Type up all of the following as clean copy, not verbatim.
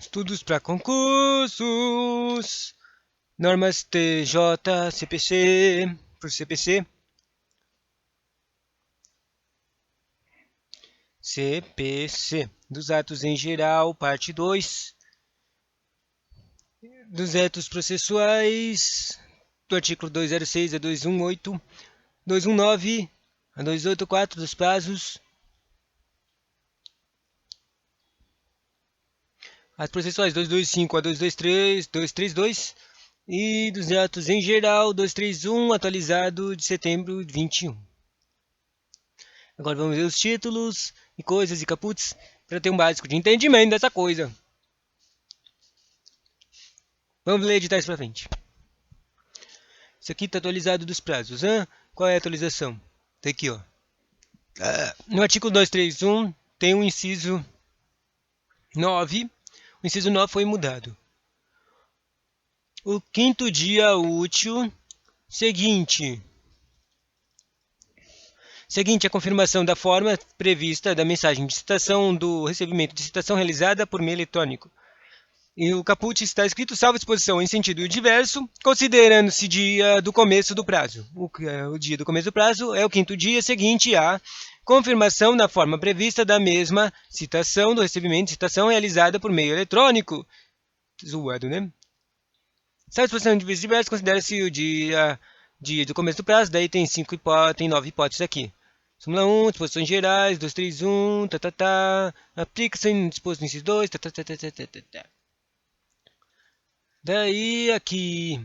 Estudos para concursos. Normas TJ, CPC, por CPC. CPC. Dos atos em geral, parte 2. Dos atos processuais, do artigo 206 a 218, 219 a 284 dos prazos. Atos processuais 225 a 223, 232 e dos atos em geral 231, atualizado de setembro de 21. Agora vamos ver os títulos e coisas e caputs para ter um básico de entendimento dessa coisa. Vamos ler editais para frente. Isso aqui está atualizado dos prazos. Qual é a atualização? Tá aqui, ó. No artigo 231 tem um inciso 9. O inciso 9 foi mudado. O quinto dia útil seguinte a confirmação da forma prevista da mensagem de citação do recebimento de citação realizada por meio eletrônico. E o caput está escrito salvo exposição em sentido diverso, considerando-se dia do começo do prazo. O dia do começo do prazo é o quinto dia seguinte à confirmação na forma prevista da mesma citação do recebimento de citação realizada por meio eletrônico. Zoado, né? Salvo exposição em diverso, considera-se o dia do começo do prazo, daí tem 9 hipóteses aqui. Súmula 1, disposições gerais, 231, aplica-se em disposto no inciso 2, Daí aqui,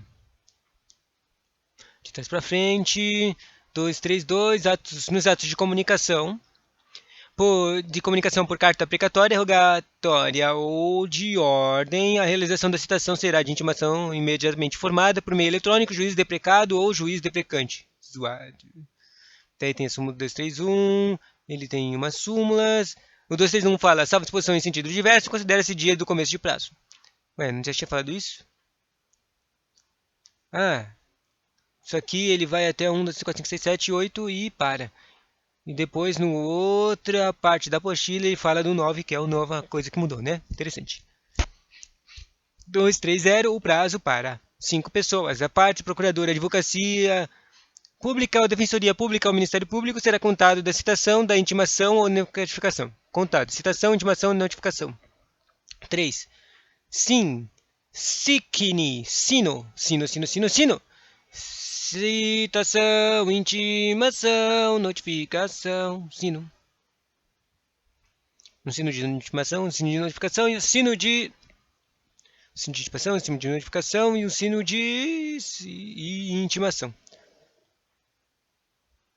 de trás para frente, 232, nos atos de comunicação, por carta precatória, rogatória ou de ordem, a realização da citação será de intimação imediatamente formada por meio eletrônico, juiz deprecado ou juiz deprecante. Daí tem a súmula 231, ele tem umas súmulas. O 231 fala, salvo disposição em sentido diverso, considera-se dia do começo de prazo. Ué, não já tinha falado isso? Isso aqui ele vai até 1, 2, 3, 4, 5, 6, 7, 8 e para. E depois, no outra parte da apostila, ele fala do 9, que é a nova coisa que mudou, né? Interessante. 230, o prazo para 5 pessoas. A parte procuradora, advocacia pública ou defensoria pública ou Ministério Público será contado da citação, da intimação ou notificação. Contado. Citação, intimação e notificação. 3. Sim. Sicni. Sino. Sino. Citação, intimação, notificação, sino. Um sino de intimação, um sino de notificação e o sino de intimação, um sino de notificação e um sino de intimação.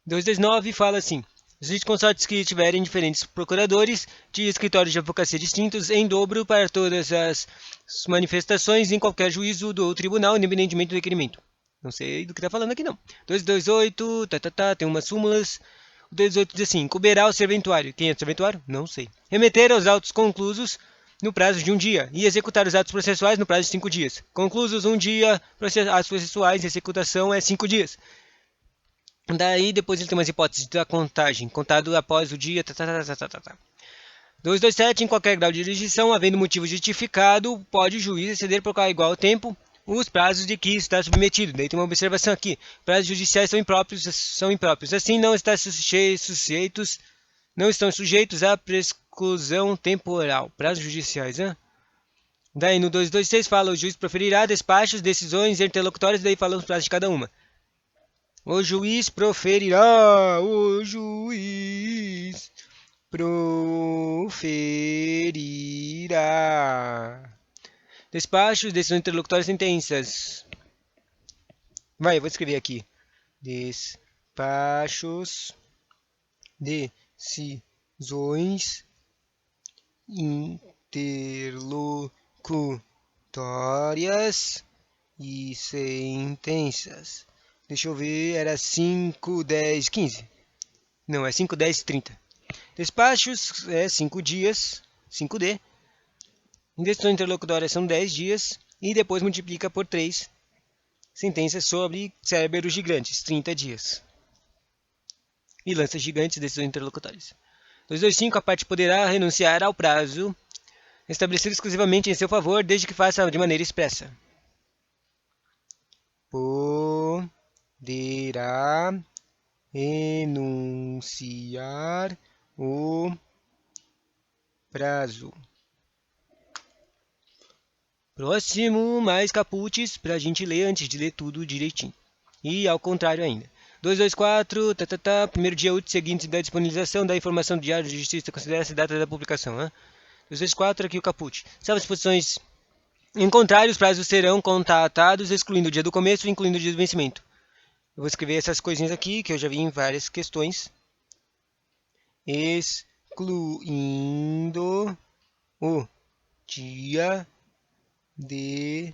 229 fala assim: os consortes que tiverem diferentes procuradores de escritórios de advocacia distintos em dobro para todas as manifestações em qualquer juízo do tribunal, independentemente do requerimento. Não sei do que está falando aqui, não. 228, tem umas súmulas. O 228 diz assim: couberá ao serventuário. Quem é o serventuário? Não sei. Remeter aos autos conclusos no prazo de 1 dia e executar os atos processuais no prazo de 5 dias. Conclusos 1 dia, atos processuais, executação é 5 dias. Daí depois ele tem umas hipóteses da contagem, contado após o dia. 227, em qualquer grau de jurisdição, havendo motivo justificado, pode o juiz exceder por igual tempo os prazos de que está submetido. Daí tem uma observação aqui: prazos judiciais são impróprios. Assim, não estão sujeitos à presclusão temporal. Prazos judiciais, né? Daí no 226 fala: o juiz proferirá despachos, decisões interlocutórias, daí fala os prazos de cada uma. O juiz proferirá. Despachos, decisões interlocutórias, sentenças. Eu vou escrever aqui. Despachos, decisões interlocutórias e sentenças. Deixa eu ver, era 5, 10, 15. Não, é 5, 10, 30. Despachos é 5 dias, 5D. Decisões interlocutórias são 10 dias e depois multiplica por 3. Sentenças sobre Cerberus gigantes, 30 dias. E lanças gigantes, decisões interlocutórias. 225, a parte poderá renunciar ao prazo estabelecido exclusivamente em seu favor, desde que faça de maneira expressa. Poderá enunciar o prazo. Próximo, mais caputs pra gente ler antes de ler tudo direitinho. E ao contrário ainda. 224, primeiro dia útil seguinte da disponibilização da informação do Diário de Justiça, considera-se data da publicação. 224, aqui o caput. Salvo as posições em contrário, os prazos serão contatados, excluindo o dia do começo e incluindo o dia do vencimento. Eu vou escrever essas coisinhas aqui, que eu já vi em várias questões. Excluindo o dia de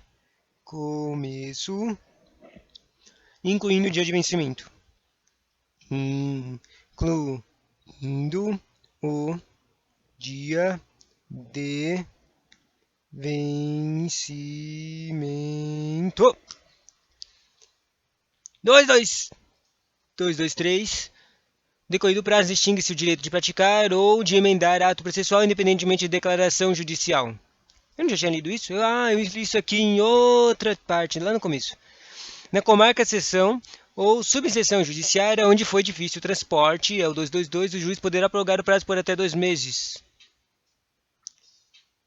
começo, incluindo o dia de vencimento. Incluindo o dia de vencimento. 223. Decorrido o prazo, distingue-se o direito de praticar ou de emendar ato processual, independentemente de declaração judicial. Eu não já tinha lido isso? Eu li isso aqui em outra parte, lá no começo. Na comarca, seção ou subseção judiciária, onde foi difícil o transporte, é o 222, o juiz poderá prorrogar o prazo por até 2 meses.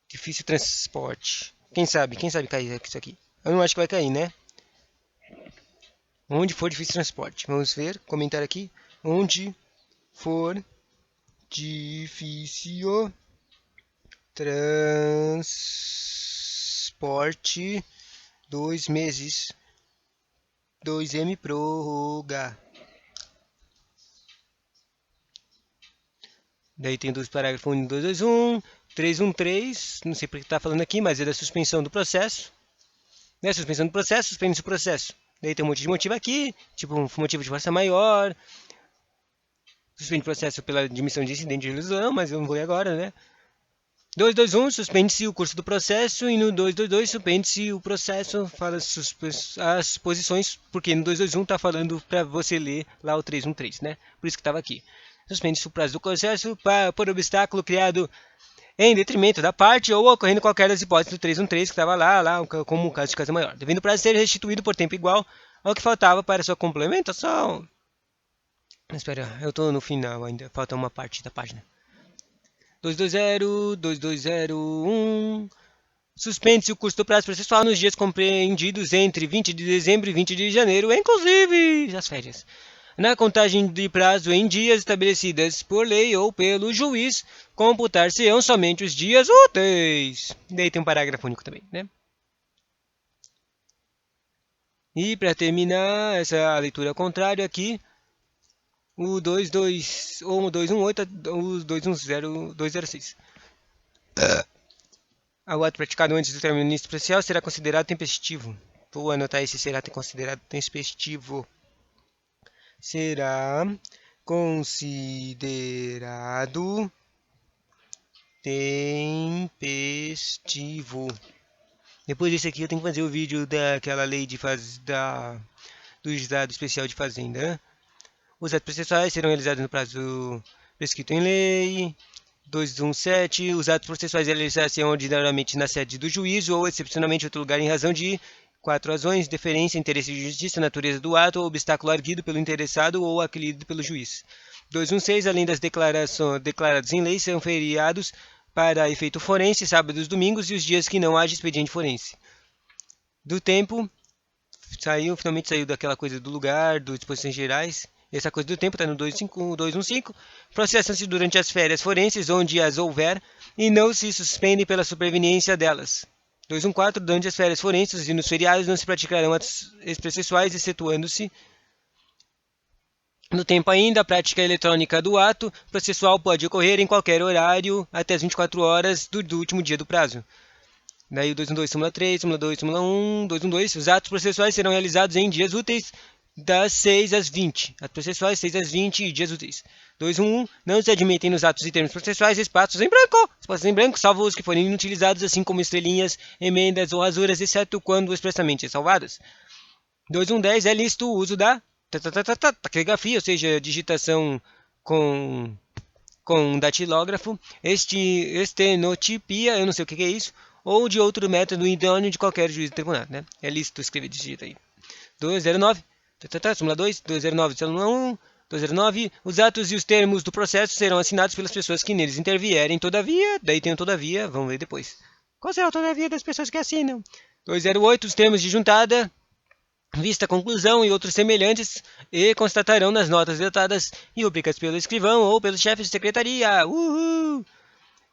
Difícil transporte. Quem sabe cair isso aqui? Eu não acho que vai cair, né? Onde for difícil transporte. Vamos ver, comentário aqui. Onde for difícil transporte, 2 meses. 2M prorroga. Daí tem dois parágrafos 1, 2, 2, 1, 313, não sei porque está falando aqui, mas é da suspensão do processo. Né? Suspensão do processo, suspende-se o processo. Daí tem um monte de motivo aqui, tipo um motivo de força maior. Suspende o processo pela admissão de incidente de ilusão, mas eu não vou ler agora, né? 221, suspende-se o curso do processo, e no 222 suspende-se o processo, fala as posições, porque no 221 está falando para você ler lá o 313, né? Por isso que estava aqui. Suspende-se o prazo do processo por obstáculo criado em detrimento da parte ou ocorrendo qualquer das hipóteses do 313 que estava lá como um caso de causa maior, devendo o prazo ser restituído por tempo igual ao que faltava para sua complementação. Espera, eu estou no final ainda, falta uma parte da página. 220, 2201. Suspende-se o curso do prazo processual nos dias compreendidos entre 20 de dezembro e 20 de janeiro, inclusive as férias. Na contagem de prazo em dias estabelecidas por lei ou pelo juiz, computar-se-ão somente os dias úteis. Daí tem um parágrafo único também, né? E para terminar essa leitura contrária aqui, o 22 ou 218, o 210, 206. O ato praticado antes do término do início processual será considerado tempestivo. Vou anotar esse será considerado tempestivo. Será considerado tempestivo. Depois desse aqui eu tenho que fazer o vídeo daquela lei do juizado especial de fazenda. Né? Os atos processuais serão realizados no prazo prescrito em lei. 217. Os atos processuais realizar-se ordinariamente na sede do juízo ou excepcionalmente em outro lugar em razão de 4 razões: deferência, interesse de justiça, natureza do ato ou obstáculo arguido pelo interessado ou aquilido pelo juiz. 216. Além das declaradas em lei, são feriados para efeito forense, sábados, domingos e os dias que não haja expediente forense. Do tempo, finalmente saiu daquela coisa do lugar, das disposições gerais. Essa coisa do tempo está no 215. Processam-se durante as férias forenses, onde as houver, e não se suspendem pela superveniência delas. 214. Durante as férias forenses e nos feriados não se praticarão atos processuais, excetuando-se no tempo ainda, a prática eletrônica do ato processual pode ocorrer em qualquer horário até as 24 horas do último dia do prazo. Daí o 212, súmula 3, súmula 2, súmula 1, 212. Os atos processuais serão realizados em dias úteis das 6 às 20. Atos processuais 6 às 20 e dias úteis. 211. Não se admitem nos atos e termos processuais espaços em branco. Espaços em branco, salvo os que forem inutilizados, assim como estrelinhas, emendas ou rasuras, exceto quando expressamente salvadas. 210. É lícito o uso da taquigrafia, ou seja, digitação com com um datilógrafo, estenotipia, eu não sei o que é isso, ou de outro método idôneo de qualquer juiz do tribunal, né? É lícito escrever desse jeito aí. 209, súmula 2, 209, súmula 1, 209, os atos e os termos do processo serão assinados pelas pessoas que neles intervierem, todavia, daí tem o todavia, vamos ver depois. Qual será o todavia das pessoas que assinam? 208, os termos de juntada, vista a conclusão e outros semelhantes, e constatarão nas notas datadas e rubricas pelo escrivão ou pelo chefe de secretaria. Uhul!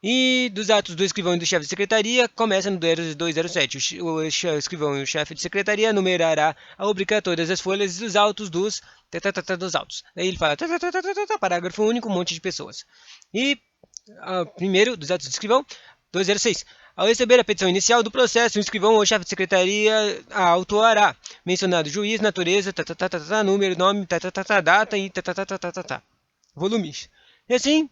E dos atos do escrivão e do chefe de secretaria, começa no 207. O escrivão e o chefe de secretaria numerará a rubrica todas as folhas dos autos dos autos. Aí ele fala, parágrafo único, um monte de pessoas. E primeiro, dos atos do escrivão, 206. Ao receber a petição inicial do processo, o escrivão ou chefe de secretaria a autuará, mencionado juiz, natureza, número, nome, data e volumes. E assim,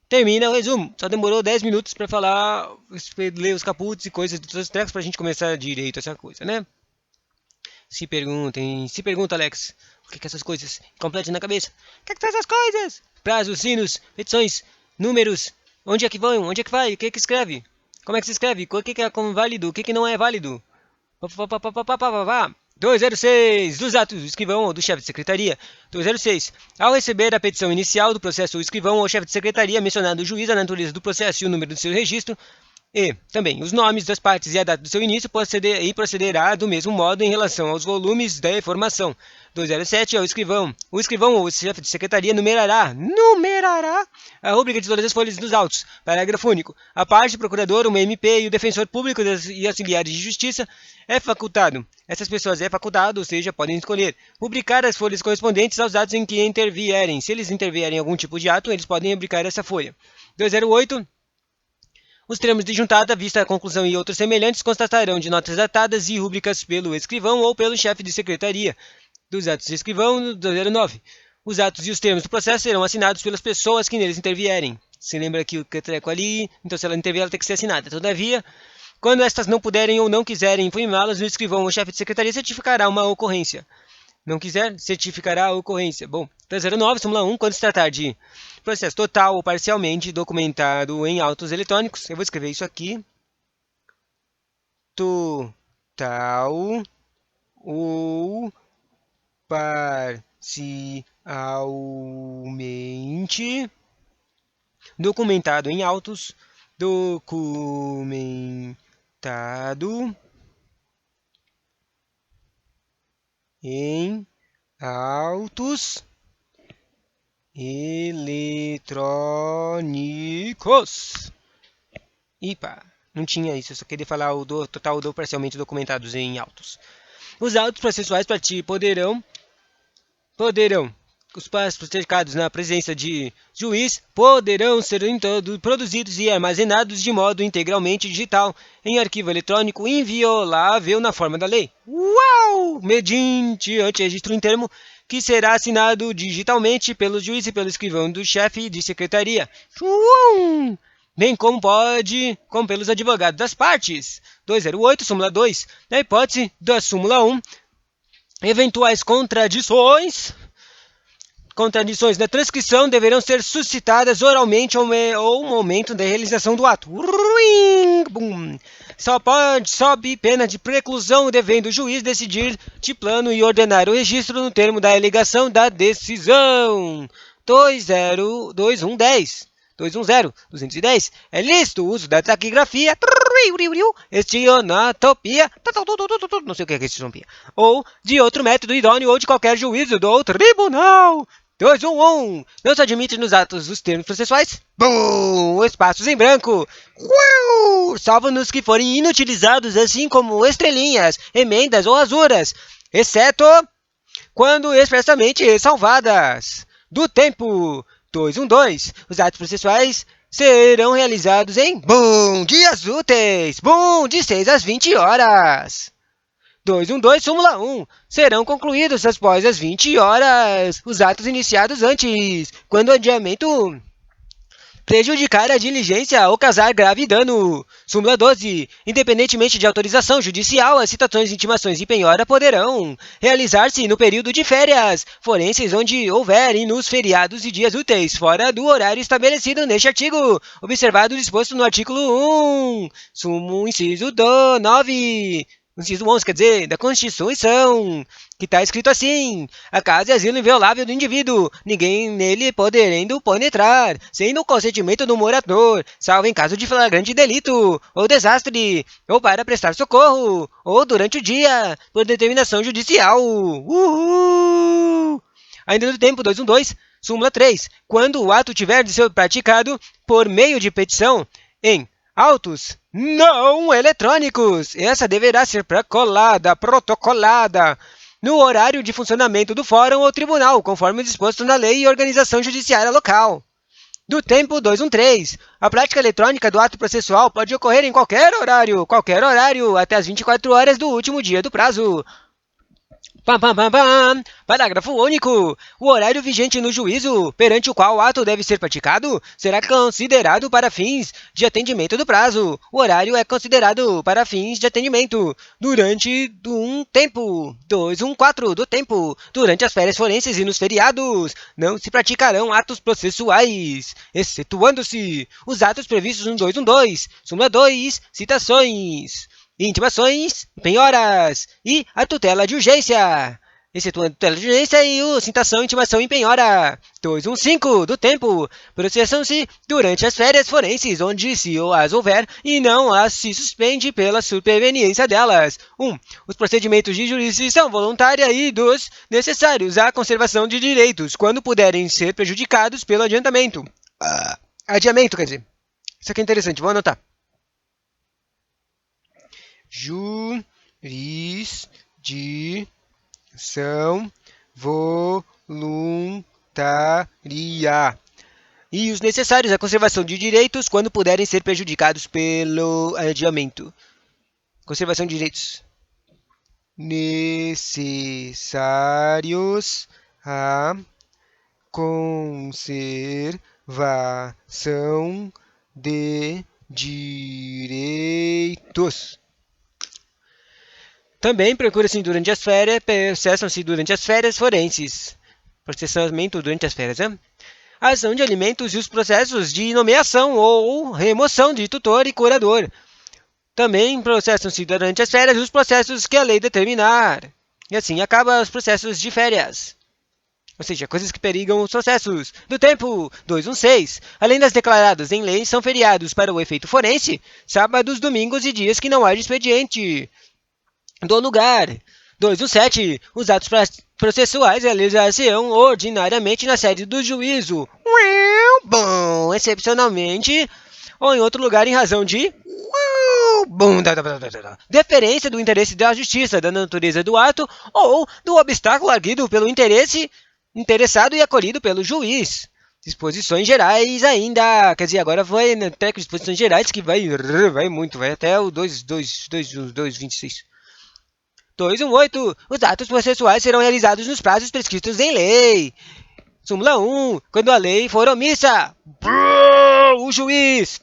termina o resumo. Só demorou 10 minutos para falar, ler os caputs e coisas de todos os trecos para a gente começar direito essa coisa, né? Se pergunta, Alex, o que é essas coisas? Complete na cabeça. O que é essas coisas? Prazos, sinos, petições, números, onde é que vão, onde é que vai, o que é que escreve? Como é que se escreve? O que é válido, o que não é válido? 206. Dos atos do escrivão ou do chefe de secretaria. 206. Ao receber a petição inicial do processo, o escrivão ou chefe de secretaria mencionado o juiz, a natureza do processo e o número do seu registro, e também os nomes das partes e a data do seu início, procederá do mesmo modo em relação aos volumes da informação. 207. O escrivão ou o chefe de secretaria numerará a rubrica de todas as folhas dos autos. Parágrafo único. A parte, o procurador, o MP e o defensor público e auxiliares de justiça é facultado. Essas pessoas é facultado, ou seja, podem escolher rubricar as folhas correspondentes aos atos em que intervierem. Se eles intervierem em algum tipo de ato, eles podem rubricar essa folha. 208. Os termos de juntada, vista a conclusão e outros semelhantes, constatarão de notas datadas e rúbricas pelo escrivão ou pelo chefe de secretaria. Dos atos de escrivão, 209. Os atos e os termos do processo serão assinados pelas pessoas que neles intervierem. Se lembra que o treco ali, então se ela intervier, ela tem que ser assinada. Todavia, quando estas não puderem ou não quiserem informá-las, o escrivão ou chefe de secretaria certificará uma ocorrência. Não quiser, certificará a ocorrência. Bom, 309, súmula 1, quando se tratar de processo total ou parcialmente documentado em autos eletrônicos, eu vou escrever isso aqui. Total ou parcialmente documentado em autos, eletrônicos. Ipa, não tinha isso, eu só queria falar o do total ou parcialmente documentados em autos. Os autos processuais poderão os praticados na presença de juiz poderão ser produzidos e armazenados de modo integralmente digital em arquivo eletrônico inviolável na forma da lei. Uau! Mediante registro em termo que será assinado digitalmente pelo juiz e pelo escrivão do chefe de secretaria. Bem como pelos advogados das partes. 208, súmula 2. Na hipótese da súmula 1, eventuais contradições da transcrição deverão ser suscitadas oralmente ao momento da realização do ato. Sob pena de preclusão, devendo o juiz decidir de plano e ordenar o registro no termo da alegação da decisão. 210. É lícito o uso da taquigrafia, estionotopia, não sei o que é estionotopia, ou de outro método idôneo ou de qualquer juízo do tribunal. 211. Não se admite nos atos dos termos processuais. Espaços em branco. Salvo nos que forem inutilizados, assim como estrelinhas, emendas ou rasuras, exceto quando expressamente ressalvadas. Do tempo. 212. Os atos processuais serão realizados em dias úteis. De 6 às 20 horas. 212, súmula 1. Serão concluídos após as 20 horas os atos iniciados antes, quando o adiamento prejudicar a diligência ou causar grave dano. Súmula 12. Independentemente de autorização judicial, as citações, intimações e penhora poderão realizar-se no período de férias forenses onde houver e nos feriados e dias úteis, fora do horário estabelecido neste artigo, observado o disposto no artículo 1, sumo inciso 9. Inciso 11, quer dizer, da Constituição, que está escrito assim: a casa é asilo inviolável do indivíduo, ninguém nele poderendo penetrar, sendo o consentimento do morador, salvo em caso de flagrante delito, ou desastre, ou para prestar socorro, ou durante o dia, por determinação judicial. Uhul! Ainda no tempo 212, súmula 3. Quando o ato tiver de ser praticado por meio de petição em autos não eletrônicos, essa deverá ser protocolada no horário de funcionamento do fórum ou tribunal, conforme disposto na lei e organização judiciária local. Do tempo 213, a prática eletrônica do ato processual pode ocorrer em qualquer horário, até as 24 horas do último dia do prazo. Pam, pam, pam, pam. Parágrafo único. O horário vigente no juízo, perante o qual o ato deve ser praticado, será considerado para fins de atendimento do prazo. O horário é considerado para fins de atendimento durante um tempo. 214 do tempo. Durante as férias forenses e nos feriados, não se praticarão atos processuais, excetuando-se os atos previstos no 212, súmula 2, citações, intimações, penhoras e a tutela de urgência, excetuando a tutela de urgência e a citação, intimação e penhora. 215 do tempo. Processam-se durante as férias forenses, onde se as houver e não as se suspende pela superveniência delas. 1. Os procedimentos de jurisdição voluntária e 2. Necessários à conservação de direitos, quando puderem ser prejudicados pelo adiantamento. Adiamento, quer dizer. Isso aqui é interessante, vou anotar. Jurisdição voluntária e os necessários à conservação de direitos quando puderem ser prejudicados pelo adiamento. Conservação de direitos necessários à conservação de direitos. Também procura-se durante as férias, processam-se durante as férias forenses. Processamento durante as férias, né? A ação de alimentos e os processos de nomeação ou remoção de tutor e curador. Também processam-se durante as férias os processos que a lei determinar. E assim acaba os processos de férias. Ou seja, coisas que perigam os processos. Do tempo 216, além das declaradas em lei, são feriados para o efeito forense, sábados, domingos e dias que não haja expediente. Do lugar. 217. Os atos processuais realizar-se-ão ordinariamente na sede do juízo. Bom, excepcionalmente, ou em outro lugar em razão de deferência do interesse da justiça, da natureza do ato ou do obstáculo arguido pelo interessado e acolhido pelo juiz. Disposições gerais ainda, quer dizer, agora vai até com disposições gerais que vai muito, vai até o 226. 218. Os atos processuais serão realizados nos prazos prescritos em lei. Súmula 1. Quando a lei for omissa, o juiz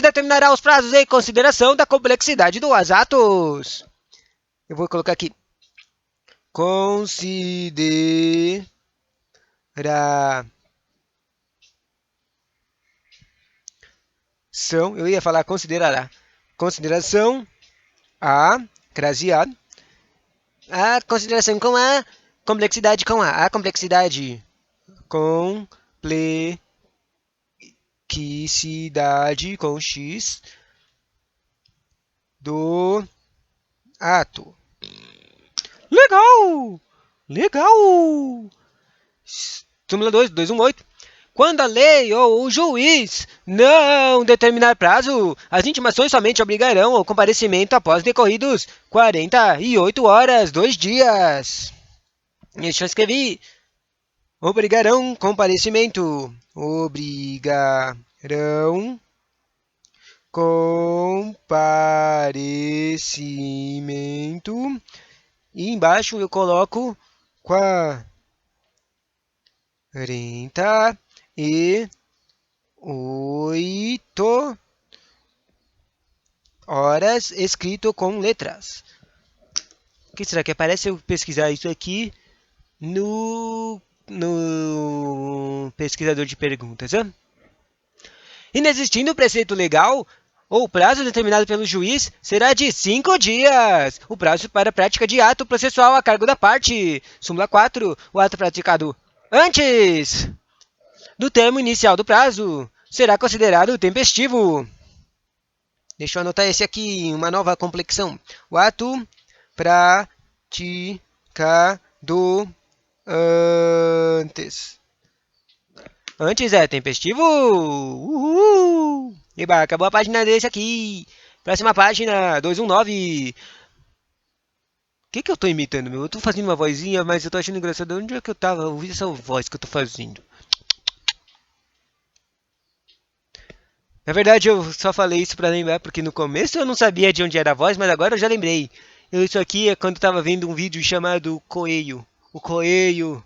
determinará os prazos em consideração da complexidade dos atos. Eu vou colocar aqui. Eu ia falar considerará. Consideração a craseado. A consideração com a complexidade com a complexidade com x do ato. Legal. Súmula 218. Quando a lei ou o juiz não determinar prazo, as intimações somente obrigarão ao comparecimento após decorridos 48 horas, 2 dias. Isso eu escrevi. Obrigarão comparecimento. Obrigarão comparecimento. E embaixo eu coloco 48 8 horas escrito com letras. O que será que aparece se eu pesquisar isso aqui no pesquisador de perguntas? Hein? Inexistindo preceito legal, ou o prazo determinado pelo juiz será de 5 dias. O prazo para a prática de ato processual a cargo da parte. Súmula 4. O ato praticado antes do termo inicial do prazo será considerado tempestivo. Deixa eu anotar esse aqui, uma nova complexão. O ato praticado antes. Antes é tempestivo. Uhul! Eba, acabou a página desse aqui. Próxima página, 219. O que eu tô imitando, meu? Eu tô fazendo uma vozinha, mas eu tô achando engraçado. Onde é que eu tava? Ouvi essa voz que eu tô fazendo. Na verdade, eu só falei isso pra lembrar, porque no começo eu não sabia de onde era a voz, mas agora eu já lembrei. Isso aqui é quando eu tava vendo um vídeo chamado Coelho. O Coelho,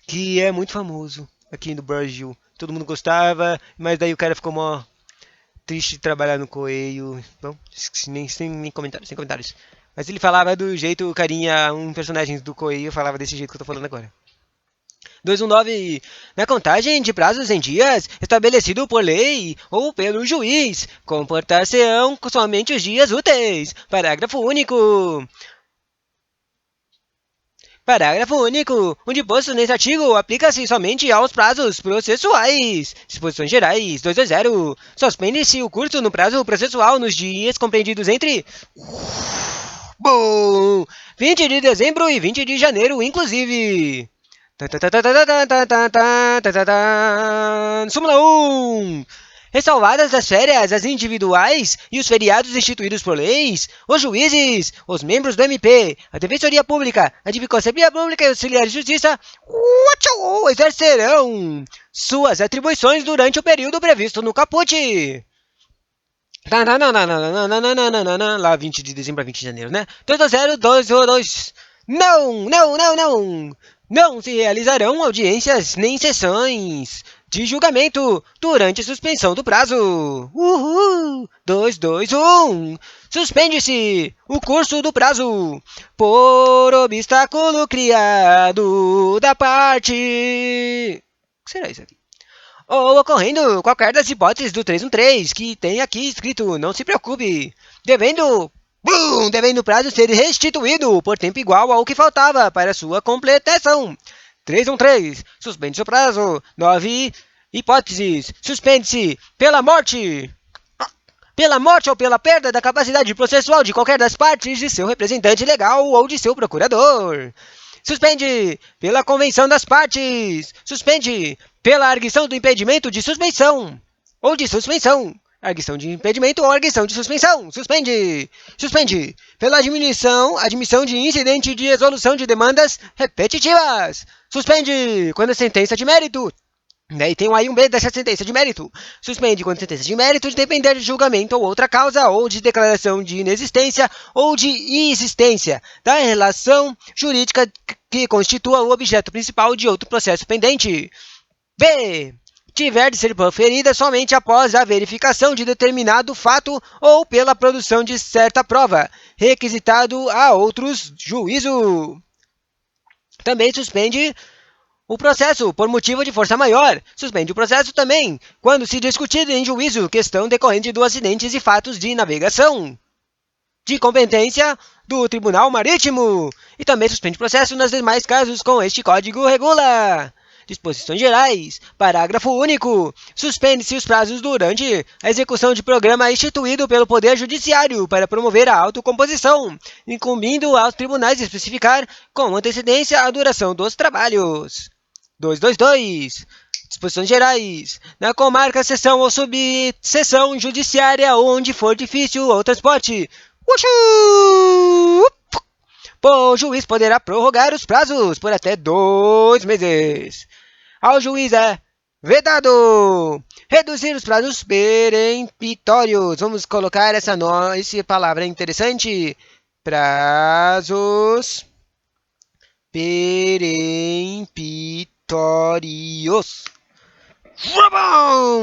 que é muito famoso aqui no Brasil. Todo mundo gostava, mas daí o cara ficou mó triste de trabalhar no Coelho. Bom, sem comentários, sem comentários. Mas ele falava do jeito, o carinha, um personagem do Coelho falava desse jeito que eu tô falando agora. 219. Na contagem de prazos em dias, estabelecido por lei ou pelo juiz, comportar-se-ão somente os dias úteis. Parágrafo único. Parágrafo único. O disposto neste artigo aplica-se somente aos prazos processuais. Disposições gerais. 220. Suspende-se o curso no prazo processual nos dias compreendidos entre... Bom, 20 de dezembro e 20 de janeiro, inclusive. Súmula 1. Ressalvadas as férias, as individuais e os feriados instituídos por leis, os juízes, os membros do MP, a Defensoria Pública, a Defensoria Pública e os auxiliares de justiça exercerão suas atribuições durante o período previsto no caput. Lá 20 de dezembro a 20 de janeiro, né? 220, Não! Não se realizarão audiências nem sessões de julgamento durante a suspensão do prazo. 221. Suspende-se o curso do prazo por obstáculo criado da parte. O que será isso aqui? Ou ocorrendo qualquer das hipóteses do 313 que tem aqui escrito, não se preocupe, devendo o prazo ser restituído por tempo igual ao que faltava para sua completação. 313, suspende-se o prazo. 9, hipóteses, suspende-se pela morte ou pela perda da capacidade processual de qualquer das partes de seu representante legal ou de seu procurador. Suspende pela convenção das partes. Suspende pela arguição do impedimento de suspensão ou de suspensão. Arguição de impedimento ou arguição de suspensão. Suspende. Suspende pela admissão de incidente de resolução de demandas repetitivas. Suspende quando a sentença de mérito. E tem um A e um B dessa sentença de mérito. Suspende quando a sentença de mérito depender de julgamento ou outra causa, ou de declaração de inexistência ou de inexistência da relação jurídica que constitua o objeto principal de outro processo pendente. B. Tiver de ser proferida somente após a verificação de determinado fato ou pela produção de certa prova, requisitado a outros juízo. Também suspende o processo, por motivo de força maior, suspende o processo também, quando se discutir em juízo questão decorrente dos acidentes e fatos de navegação, de competência do Tribunal Marítimo, e também suspende o processo nos demais casos com este Código regula. Disposições gerais. Parágrafo único. Suspende-se os prazos durante a execução de programa instituído pelo Poder Judiciário para promover a autocomposição, incumbindo aos tribunais especificar com antecedência a duração dos trabalhos. 222. Disposições gerais. Na comarca, seção ou subseção judiciária onde for difícil o transporte. O juiz poderá prorrogar os prazos por até 2 meses. Ao juiz é vedado reduzir os prazos peremptórios. Vamos colocar essa palavra interessante. Prazos peremptórios.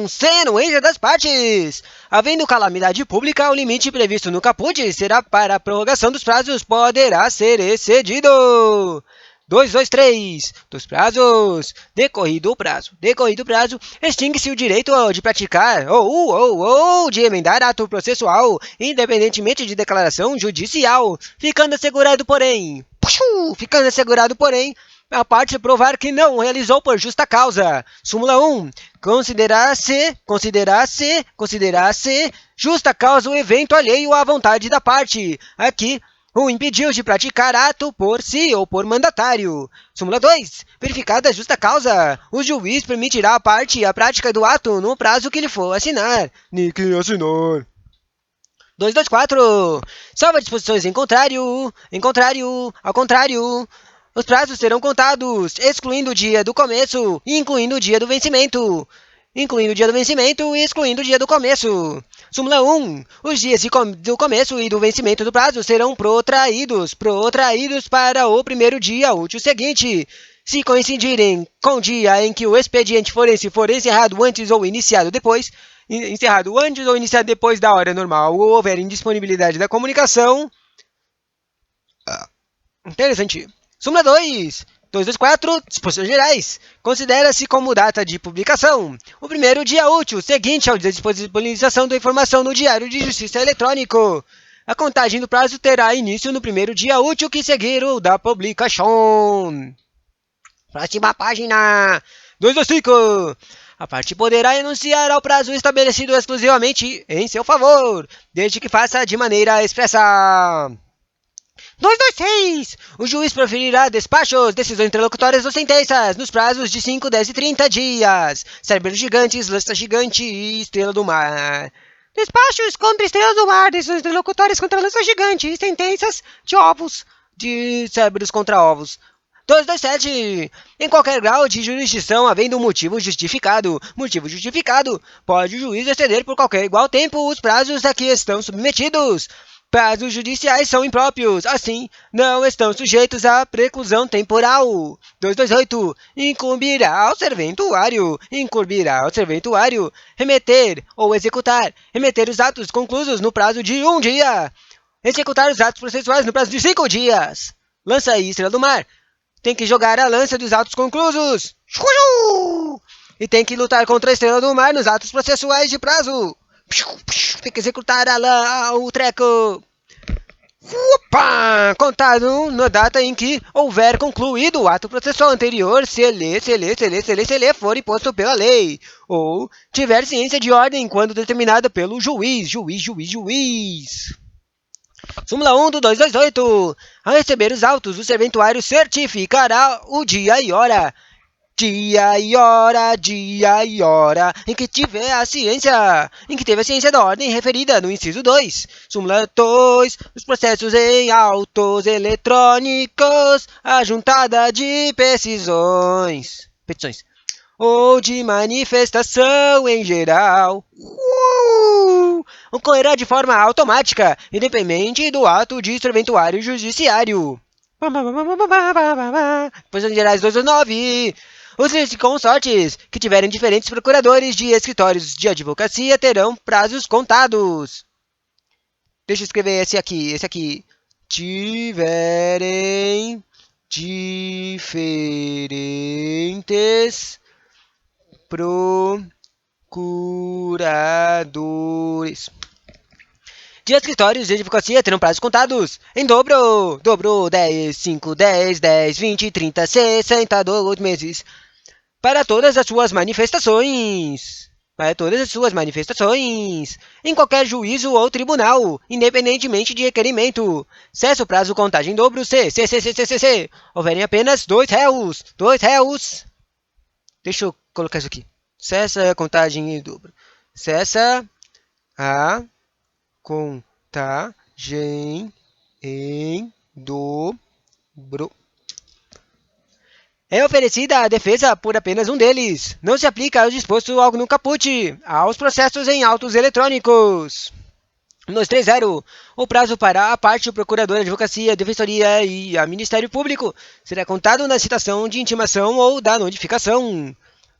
Sem anuência das partes. Havendo calamidade pública, o limite previsto no caput será para a prorrogação dos prazos poderá ser excedido. 223. Dos prazos. Decorrido o prazo. Extingue-se o direito de praticar ou de emendar ato processual, independentemente de declaração judicial, ficando assegurado, porém, a parte provar que não realizou por justa causa. Súmula 1. Considerar-se justa causa o evento alheio à vontade da parte. Aqui, o impediu de praticar ato por si ou por mandatário. Súmula 2. Verificada a justa causa, o juiz permitirá à parte a prática do ato no prazo que lhe for assinar. Nick assinar. 224. Salvo disposições ao contrário, os prazos serão contados, excluindo o dia do começo e incluindo o dia do vencimento. Excluindo o dia do começo. Súmula 1. Os dias do começo e do vencimento do prazo serão protraídos para o primeiro dia útil seguinte. Se coincidirem com o dia em que o expediente forense for encerrado antes ou iniciado depois da hora normal ou houver indisponibilidade da comunicação. Interessante. Súmula 2. 224. Disposições gerais. Considera-se como data de publicação o primeiro dia útil seguinte ao dia de disponibilização da informação no Diário de Justiça Eletrônico. A contagem do prazo terá início no primeiro dia útil que seguir o da publicação. Próxima página. 225. A parte poderá renunciar ao prazo estabelecido exclusivamente em seu favor, desde que faça de maneira expressa. 226. O juiz proferirá despachos, decisões interlocutórias ou sentenças nos prazos de 5, 10 e 30 dias. Cérebros gigantes, lança gigante e estrela do mar. Despachos contra estrelas do mar, decisões interlocutórias contra lança gigante e sentenças de cérebros contra ovos. 227. Em qualquer grau de jurisdição, havendo um motivo justificado, pode o juiz exceder por qualquer igual tempo os prazos a que estão submetidos. Prazos judiciais são impróprios, assim, não estão sujeitos à preclusão temporal. 228. Incumbirá ao serventuário remeter os atos conclusos no prazo de 1 dia. Executar os atos processuais no prazo de 5 dias. Lança e estrela do mar. Tem que jogar a lança dos atos conclusos. E tem que lutar contra a estrela do mar nos atos processuais de prazo. Tem que executar o treco. Contado na data em que houver concluído o ato processual anterior, se ele for imposto pela lei, ou tiver ciência de ordem quando determinada pelo juiz. Súmula 1 do 228. Ao receber os autos, o serventuário certificará o dia e hora em que teve a ciência da ordem referida no inciso 2. Súmula 2. Os processos em autos eletrônicos, a juntada de petições ou de manifestação em geral ocorrerá de forma automática, independente do ato de serventuário judiciário. Posições gerais 229. Os consortes que tiverem diferentes procuradores de escritórios de advocacia terão prazos contados. Deixa eu escrever esse aqui. Tiverem diferentes procuradores de escritórios de advocacia terão prazos contados em dobro, 10, 5, 10, 10, 20, 30, 60, 2 meses, para todas as suas manifestações, em qualquer juízo ou tribunal, independentemente de requerimento. Cessa o prazo contagem em dobro, se houverem apenas 2 réus. Deixa eu colocar isso aqui. Cessa a contagem em dobro. Cessa a contagem em dobro. É oferecida a defesa por apenas um deles. Não se aplica ao disposto no caput, aos processos em autos eletrônicos. 230. O prazo para a parte, o procurador, a advocacia, a defensoria e a Ministério Público será contado na citação de intimação ou da notificação.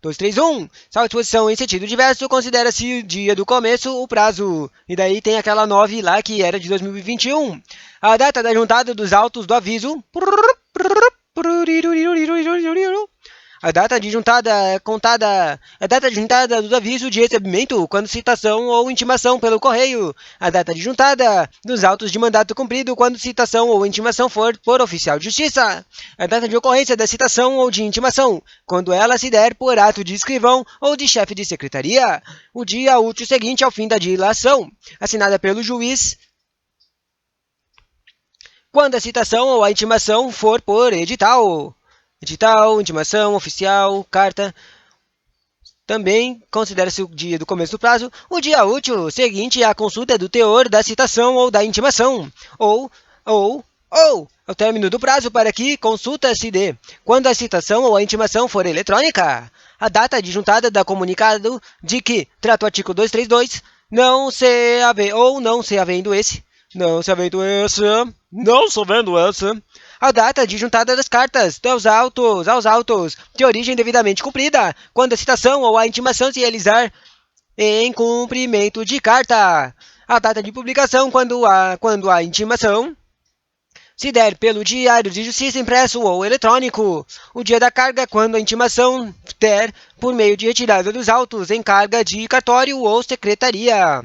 231. Salvo disposição em sentido diverso, considera-se o dia do começo o prazo. E daí tem aquela 9 lá que era de 2021. A data da juntada dos autos do aviso. A data de juntada é contada. A data de juntada do aviso de recebimento quando citação ou intimação pelo correio. A data de juntada dos autos de mandato cumprido quando citação ou intimação for por oficial de justiça. A data de ocorrência da citação ou de intimação quando ela se der por ato de escrivão ou de chefe de secretaria. O dia útil seguinte ao fim da dilação, assinada pelo juiz. Quando a citação ou a intimação for por edital. Edital, intimação, oficial, carta. Também considera-se o dia do começo do prazo o dia útil seguinte à consulta do teor da citação ou da intimação, ou ao término do prazo para que consulta se dê. Quando a citação ou a intimação for eletrônica, a data de juntada da comunicado de que trata o artigo 232, não se havendo esse, a data de juntada das cartas aos autos de origem devidamente cumprida, quando a citação ou a intimação se realizar em cumprimento de carta. A data de publicação quando a intimação se der pelo Diário de Justiça impresso ou eletrônico. O dia da carga quando a intimação der por meio de retirada dos autos em carga de cartório ou secretaria.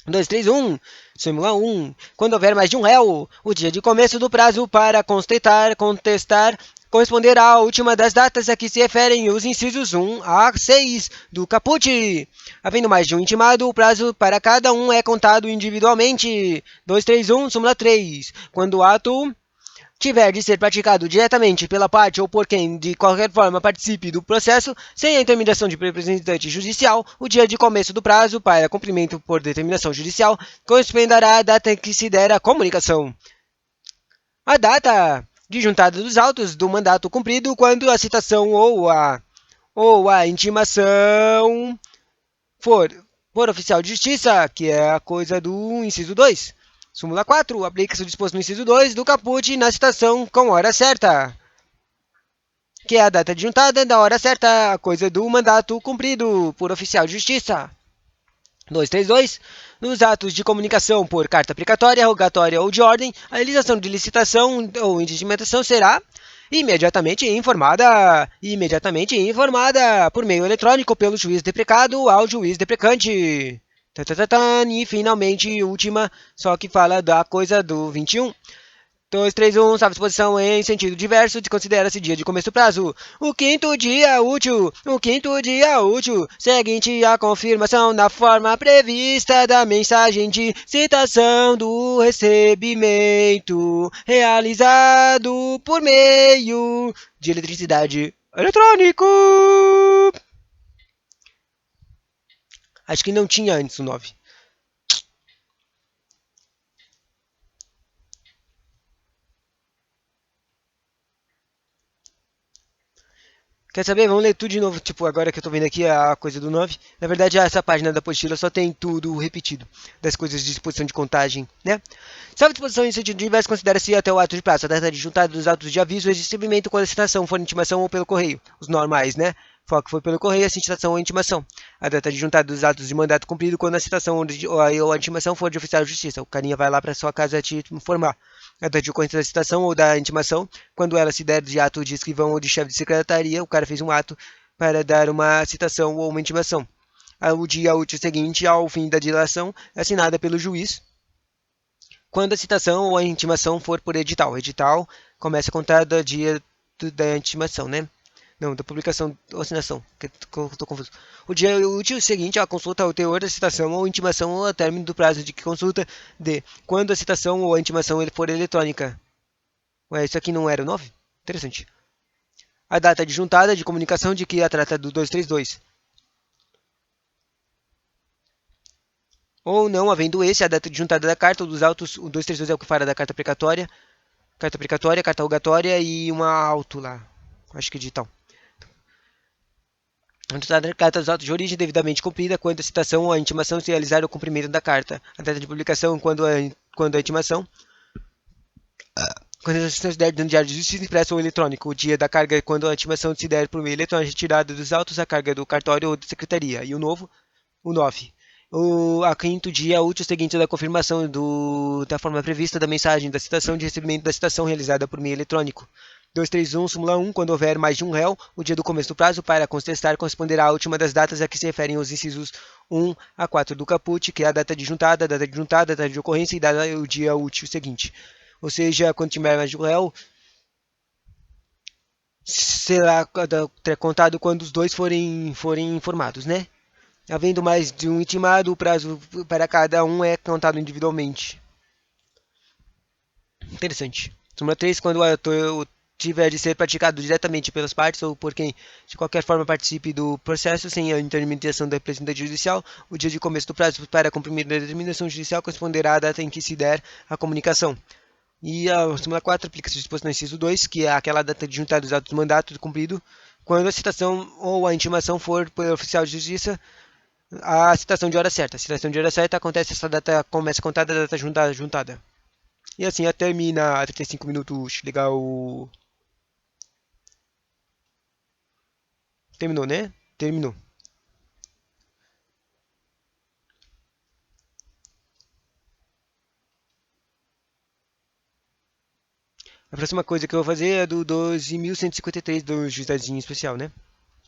231. Súmula 1. Quando houver mais de um réu, o dia de começo do prazo para contestar corresponderá à última das datas a que se referem os incisos 1 a 6 do caput. Havendo mais de um intimado, o prazo para cada um é contado individualmente. 231. Súmula 3. Quando o ato tiver de ser praticado diretamente pela parte ou por quem de qualquer forma participe do processo, sem a intermediação de representante judicial, o dia de começo do prazo para cumprimento por determinação judicial corresponderá à data em que se der a comunicação. A data de juntada dos autos do mandato cumprido quando a citação ou a intimação for por oficial de justiça, que é a coisa do inciso 2. Súmula 4. Aplica-se o disposto no inciso 2 do caput na citação com hora certa, que é a data de juntada da hora certa, a coisa do mandato cumprido por oficial de justiça. 232. Nos atos de comunicação por carta precatória, rogatória ou de ordem, a realização de licitação ou indigimentação será imediatamente informada por meio eletrônico pelo juiz deprecado ao juiz deprecante. E finalmente, última, só que fala da coisa do 21. 231, salvo disposição em sentido diverso, considera-se dia de começo do prazo. O quinto dia útil, seguinte à confirmação da forma prevista da mensagem de citação do recebimento, realizado por meio de eletricidade eletrônico. Acho que não tinha antes o 9. Quer saber? Vamos ler tudo de novo. Tipo, agora que eu tô vendo aqui a coisa do 9. Na verdade, essa página da apostila só tem tudo repetido. Das coisas de disposição de contagem, né? Salvo disposição em sentido diverso, considera-se até o ato de prazo, a data de juntada dos autos de aviso e de recebimento quando a citação for intimação ou pelo correio. Os normais, né? Que foi pelo correio, a citação ou intimação. A data de juntada dos atos de mandato cumprido quando a citação ou a intimação for de oficial de justiça. O carinha vai lá para sua casa te informar. A data de ocorrência da citação ou da intimação, quando ela se der de ato de escrivão ou de chefe de secretaria, o cara fez um ato para dar uma citação ou uma intimação. O dia útil seguinte ao fim da dilação, assinada pelo juiz, quando a citação ou a intimação for por edital. O edital começa a contar do dia da intimação, né? Não, da publicação ou assinação, que estou confuso. O dia útil seguinte à consulta ao teor da citação ou intimação ou ao término do prazo de consulta de quando a citação ou a intimação for eletrônica. Ué, isso aqui não era o 9? Interessante. A data de juntada de comunicação de que a trata do 232. Ou não, havendo esse, a data de juntada da carta ou dos autos, o 232 é o que fala da carta precatória, carta rogatória e uma auto lá. Acho que digital. A carta dos autos de origem devidamente cumprida quando a citação ou a intimação se realizar o cumprimento da carta. A data de publicação quando a intimação Quando a intimação se der no diário de justiça impresso ou eletrônico, o dia da carga é quando a intimação se der por meio eletrônico retirada dos autos a carga do cartório ou da secretaria. E o 9. A quinto dia útil seguinte da confirmação da forma prevista da mensagem da citação de recebimento da citação realizada por meio eletrônico. 231, súmula 1, quando houver mais de um réu, o dia do começo do prazo para contestar corresponderá à última das datas a que se referem os incisos 1 a 4 do caput, que é a data de juntada, a data de ocorrência e o dia útil seguinte. Ou seja, quando tiver mais de um réu, será contado quando os dois forem informados, né? Havendo mais de um intimado, o prazo para cada um é contado individualmente. Interessante. Súmula 3, quando o ato tiver de ser praticado diretamente pelas partes ou por quem de qualquer forma participe do processo sem a intermediação da representante judicial, o dia de começo do prazo para cumprimento da determinação judicial corresponderá à data em que se der a comunicação. E a súmula 4 aplica-se disposto no inciso 2, que é aquela data de juntar dos atos do mandato cumprido, quando a citação ou a intimação for por oficial de justiça, a citação de hora certa. A citação de hora certa acontece, essa data começa a contar da data juntada. E assim termina a 35 minutos. Legal. Terminou, né? Terminou. A próxima coisa que eu vou fazer é do 12.153 do Juizazinho Especial, né?